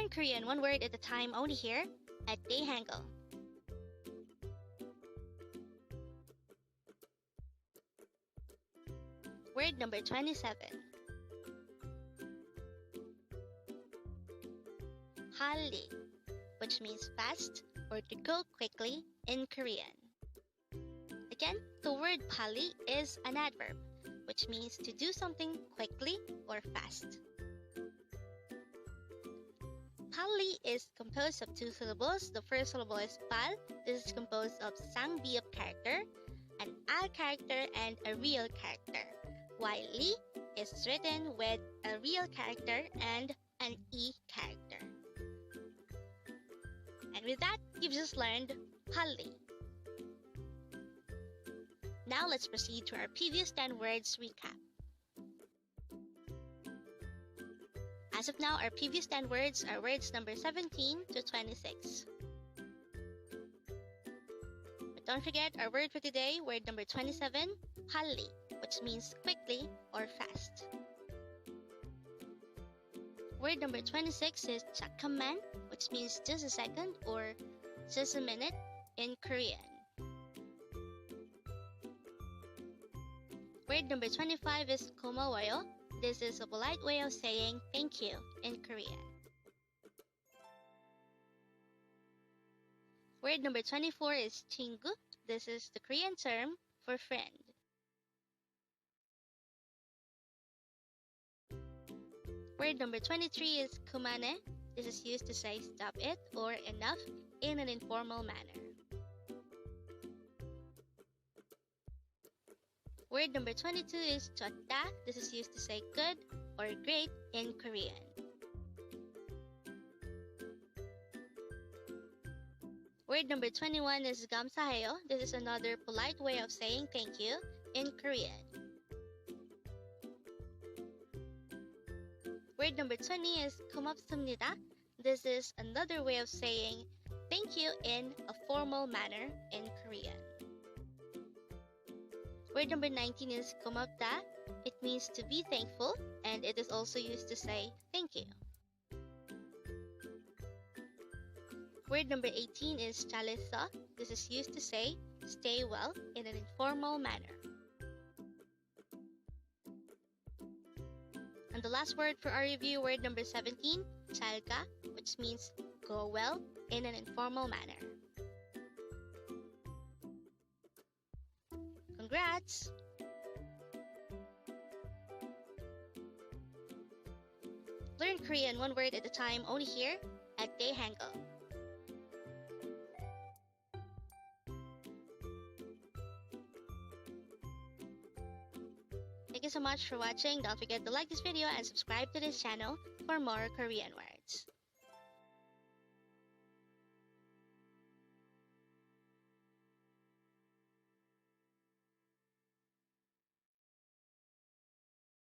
Learn Korean one word at a time only here at Dae-Hangul. Word number 27. Palli, which means fast or to go quickly in Korean. Again, the word palli is an adverb, which means to do something quickly or fast. Palli is composed of two syllables. The first syllable is pal. This is composed of sang-biop character, an al character, and a real character, while li is written with a real character and an e character. And with that, you've just learned palli. Now let's proceed to our previous 10 words recap. As of now, our previous 10 words are words number 17 to 26. But don't forget our word for today, word number 27, palli, which means quickly or fast. Word number 26 is 잠깐만, which means just a second or just a minute in Korean. Word number 25 is 고마워요. This is a polite way of saying thank you in Korean. Word number 24 is Chingu. This is the Korean term for friend. Word number 23 is 그만해. This is used to say stop it or enough in an informal manner. Word number 22 is 좋다. This is used to say good or great in Korean. Word number 21 is 감사해요. This is another polite way of saying thank you in Korean. Word number 20 is 고맙습니다. This is another way of saying thank you in a formal manner in Korean. Word number 19 is 고맙다. It means to be thankful, and it is also used to say thank you. Word number 18 is 잘했어. This is used to say stay well in an informal manner. And the last word for our review, word number 17, 잘가, which means go well in an informal manner. Congrats! Learn Korean one word at a time only here at Dae-Hangul. Thank you so much for watching. Don't forget to like this video and subscribe to this channel for more Korean words.